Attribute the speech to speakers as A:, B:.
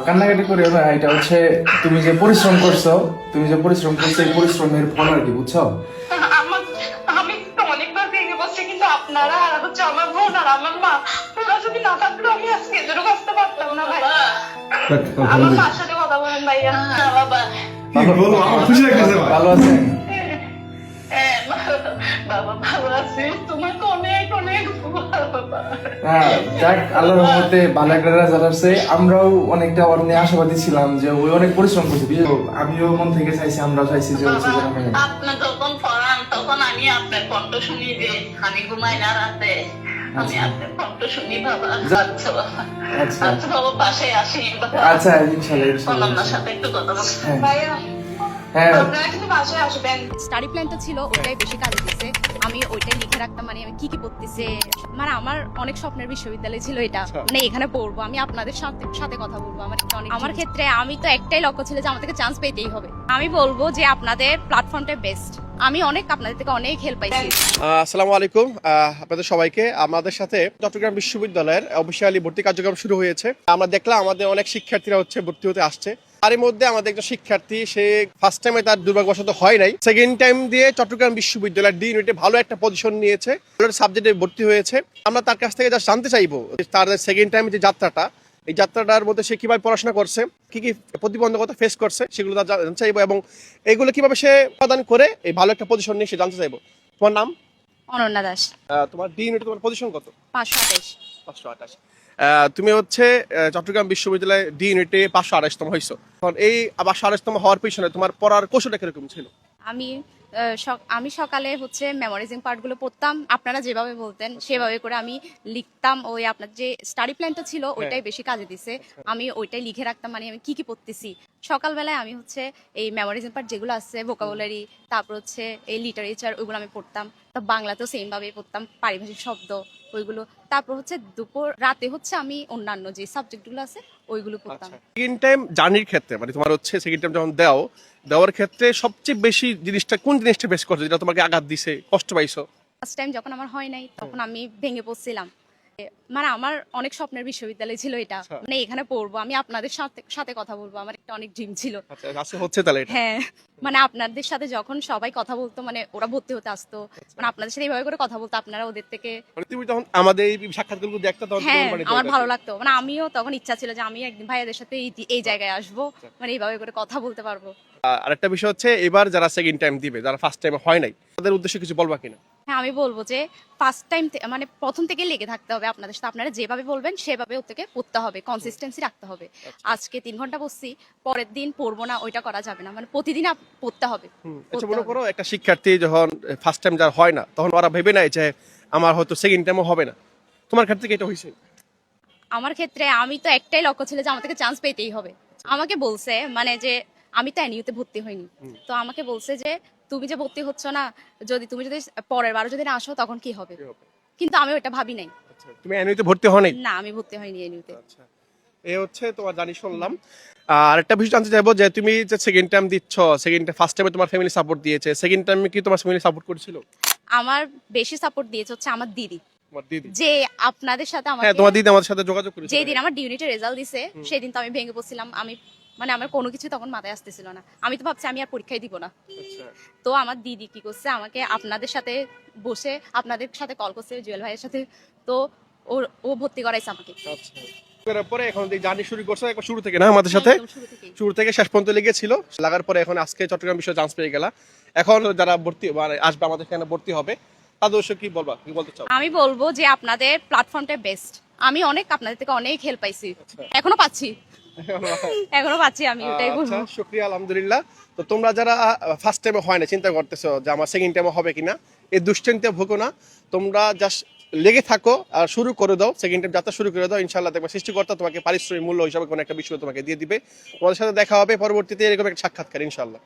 A: কান্নাকাটি করে না, এটা হচ্ছে তুমি যে পরিশ্রম করছো, এই পরিশ্রমের ফল আর কি, বুঝছো?
B: আমি তো অনেকবার ভেঙে বসছি, কিন্তু আপনারা আর হচ্ছে আমার বোন আর আমার মা, ওরা যদি না থাকতো আমি আজকে এদেরও আসতে পারতাম না ভাই। আমার মার সাথে কথা বলেন ভাইয়া। বাবা
C: খুশি লাগতেছে ভাই।
A: ভালো আছেন?
B: বাবা ভালো আছে, তোমাকে অনেক অনেক বাবা।
A: হ্যাঁ, যাক, আল্লাহর রহমতে ভালো একটা রেজাল্ট আসছে। আমরাও অনেকটা ওর নিয়ে আশাবাদী ছিলাম যে ওই অনেক পরিশ্রম করছে, আমিও মন থেকে চাইছি, আমরাও চাইছি যে হচ্ছে যেন হয়।
B: আপনি যখন পড়ান তখন আমি আপনার কণ্ঠ শুনি, যে আমি ঘুমাই না রাতে, আমি আপনার কণ্ঠ শুনি বাবা। আচ্ছা বাবা,
A: আচ্ছা
B: আচ্ছা বাবা, পাশে আসি বাবা।
A: আচ্ছা, ইনশাআল্লাহ
B: আপনার সাথে একটু কথা বলবো
A: হ্যাঁ।
B: ভাইয়া।
A: হ্যাঁ,
B: আপনারা কিন্তু বাসায় আসবেন।
D: স্টাডি প্ল্যানটা ছিল ওটাই বেশি কাজে দিছে। আমি ওইটাই লিখে রাখতাম, মানে আমি কি পড়তেছে। মানে আমার অনেক স্বপ্নের বিশ্ববিদ্যালয় ছিল এটা, মানে এখানে পড়বো, আমি আপনাদের সাথে কথা বলবো। আমার ক্ষেত্রে আমি তো একটাই লক্ষ্য ছিল যে আমাদেরকে চান্স পেতেই হবে। আমি বলবো যে আপনাদের প্ল্যাটফর্মটা বেস্ট। আমি আপনাদের থেকে অনেক হেল্প পাইছি।
E: আসসালামু আলাইকুম আপনাদের সবাইকে। আমাদের সাথে চট্টগ্রাম বিশ্ববিদ্যালয়ের অফিসিয়ালি ভর্তি কার্যক্রম শুরু হয়েছে। আমরা দেখলাম আমাদের অনেক শিক্ষার্থীরা ভর্তি হতে আসছে। তার মধ্যে আমাদের একজন শিক্ষার্থী, সে ফার্স্ট টাইমে তার দুর্ভাগ্যবশত হয় নাই, সেকেন্ড টাইম দিয়ে চট্টগ্রাম বিশ্ববিদ্যালয়ের ডি ইউনিটে ভালো একটা পজিশন নিয়েছে, ভালো সাবজেক্টে ভর্তি হয়েছে। আমরা তার কাছ থেকে যা জানতে চাইবো, তার সেকেন্ড টাইমে যে যাত্রাটা, এই যাত্রাটার মধ্যে সে কিভাবে পড়াশোনা করছে, কি কি প্রতিবন্ধকতা ফেস করছে, সেগুলো জানতে চাইবো, এবং এগুলো কিভাবে সে সমাধান করে এই ভালো একটা পজিশন নিয়ে সে জানতে চাইবো। তোমার নাম?
D: অনন্যা দাস।
E: তোমার ডি ইউনিটে তোমার পজিশন কত?
D: 528।
E: 528। তুমি চট্টগ্রাম বিশ্ববিদ্যালয়ে ডি ইউনিটে 528তম হয়েছো। এখন এই 528তম হওয়ার পিছনে তোমার পড়ার কৌশলটা কিরকম ছিল?
D: আমি সকালে মেমোরাইজিং পার্টগুলো পড়তাম, আপনারা যেভাবে বলতেন সেভাবে করে আমি লিখতাম। ওই আপনার যে স্টাডি প্ল্যানটা ছিল ওইটাই বেশি কাজে দিছে। আমি ওইটাই লিখে রাখতাম, মানে আমি কি পড়তেছি। সকালবেলায় আমি এই মেমোরাইজিং পার্ট যেগুলো আছে, ভোকাবুলারি, তারপর এই লিটারেচার, ওইগুলো আমি পড়তাম। তো বাংলাতেও সেম ভাবেই পড়তাম, পারিভাষিক শব্দ ওইগুলো। তারপর দুপুর রাতে আমি অন্যান্য যে সাবজেক্টগুলো আছে ওইগুলো পড়তাম।
E: সেকেন্ড টাইম জার্নির ক্ষেত্রে, মানে তোমার সেকেন্ড টাইম যখন দেওয়ার ক্ষেত্রে সবচেয়ে বেশি কোন জিনিসটা বেশ করছো, যেটা তোমাকে আঘাত দিছে, কষ্ট পাইছো?
D: ফার্স্ট টাইম যখন আমার হয় নাই তখন আমি ভেঙে পড়ছিলাম। মানে আমার অনেক স্বপ্নের বিশ্ববিদ্যালয় ছিল এটা, মানে এখানে পড়বো, আমি আপনাদের সাথে কথা বলবো, আমার একটা অনেক ড্রিম ছিল।
E: আচ্ছা, হচ্ছে তাহলে এটা?
D: হ্যাঁ, মানে আপনাদের সাথে যখন সবাই কথা বলতো, মানে ওরা ভর্তি হতে আসতো, মানে আপনাদের সাথে এইভাবে করে কথা বলতো, আপনারা ওদের থেকে।
E: মানে তুমি যখন আমাদের এই সাক্ষাৎকারগুলো দেখতে, তখন
D: হ্যাঁ,
E: মানে
D: আমার ভালো লাগতো। মানে আমিও তখন ইচ্ছা ছিল যে আমি একদিন ভাইয়াদের সাথে এই জায়গায় আসবো, মানে এইভাবে করে কথা বলতে পারবো।
E: আরেকটা বিষয় এবার যারা সেকেন্ড টাইম দিবে, যারা ফার্স্ট টাইম হয় নাই, তাদের উদ্দেশ্যে কিছু বলবা কিনা?
D: হ্যাঁ, আমি বলবো যে ফার্স্ট টাইম মানে প্রথম থেকে লেগে থাকতে হবে আপনাদের সাথে। আপনারা যেভাবে বলবেন সেভাবে ওর থেকে পড়তে হবে, কনসিস্টেন্সি রাখতে হবে। আজকে 3 ঘন্টা পড়ছি, পরের দিন পড়বো না, ওইটা করা যাবে না। মানে প্রতিদিন পড়তে হবে।
E: আচ্ছা, মনে করো একটা শিক্ষার্থী যখন ফার্স্ট টাইম যারা হয় না, তখন ওরা ভেবে নেয় যে আমার হয়তো সেকেন্ড টাইমও হবে না। তোমার ক্ষেত্রে কি এটা হয়েছে?
D: আমার ক্ষেত্রে আমি তো একটাই লক্ষ্য ছিল যে আমাদেরকে চান্স পেতেই হবে। আমাকে বলছে, মানে যে আমি তো এনইউতে ভর্তি হইনি, তো আমাকে বলছে যে তুমি যে ভর্তি হচ্ছ না, তুমি যদি পরের বারও যদি না আসো তখন কি হবে। কিন্তু আমি ওইটা ভাবি নাই।
E: তুমি এনইউতে ভর্তি হও নাই?
D: না, আমি ভর্তি হইনি এনইউতে।
E: আচ্ছা, এই তোমার জানি শুনলাম। আর একটা বিষয় জানতে চাইবো যে তুমি যে সেকেন্ড টাইম দিচ্ছ, ফার্স্ট টাইমে তোমার ফ্যামিলি সাপোর্ট দিয়েছে, সেকেন্ড টাইমে কি তোমার ফ্যামিলি সাপোর্ট করেছিল?
D: আমার বেশি সাপোর্ট দিয়েছে আমার দিদি।
E: তোমার দিদি
D: যে আপনাদের সাথে
E: হ্যাঁ, তোমার দিদি আমাদের সাথে যোগাযোগ করেছিল।
D: যেদিন আমার ইউনিটের রেজাল্ট দিছে সেদিন তো আমি ভেঙে পড়ছিলাম। মানে আমার কোনো কিছু তখন মাথায় আসতেছিল না। আমি তো ভাবছি আমি আর পরীক্ষাই দিব না। তো আমার দিদি কি করছে, আমাকে আপনাদের সাথে বসে আপনাদের সাথে কল করছে, জুয়েল ভাইয়ের সাথে। তো ও ভর্তি করাইছে আমাকে।
E: পরে এখন জার্নি শুরু করছো একবার শুরু থেকে না আমাদের সাথে? শুরু থেকে শেষ পর্যন্ত লেগেছিল, লাগার পরে এখন আজকে চট্টগ্রাম বিশ্ব চান্স পেয়ে গেলা। এখন যারা ভর্তি মানে আসবে আমাদের এখানে ভর্তি হবে, তাদের কি বলবা, কি বলতে চাও?
D: আমি বলবো যে আপনাদের প্ল্যাটফর্মটা বেস্ট। আমি আপনাদের থেকে অনেক হেল্প পাইছি, এখনো পাচ্ছি আমি, ওটাই বলবো।
E: শুকরিয়া, আলহামদুলিল্লাহ। তো তোমরা যারা ফার্স্ট টাইমে হয় না, চিন্তা করতেছো যে আমার সেকেন্ড টাইমে হবে কিনা, এই দুশ্চিন্তা ভোগো না। তোমরা জাস্ট লেগে থাকো আর শুরু করে দাও, সেকেন্ড টাইম যাত্রা শুরু করে দাও। ইনশাআল্লাহ দেখবে সৃষ্টিকর্তা তোমাকে পারিশ্রমিক মূল্য হিসাবে কোনো একটা বিষয় তোমাকে দিয়ে দিবে। তোমাদের সাথে দেখা হবে পরবর্তীতে এরকম একটা সাক্ষাৎকার ইনশাআল্লাহ।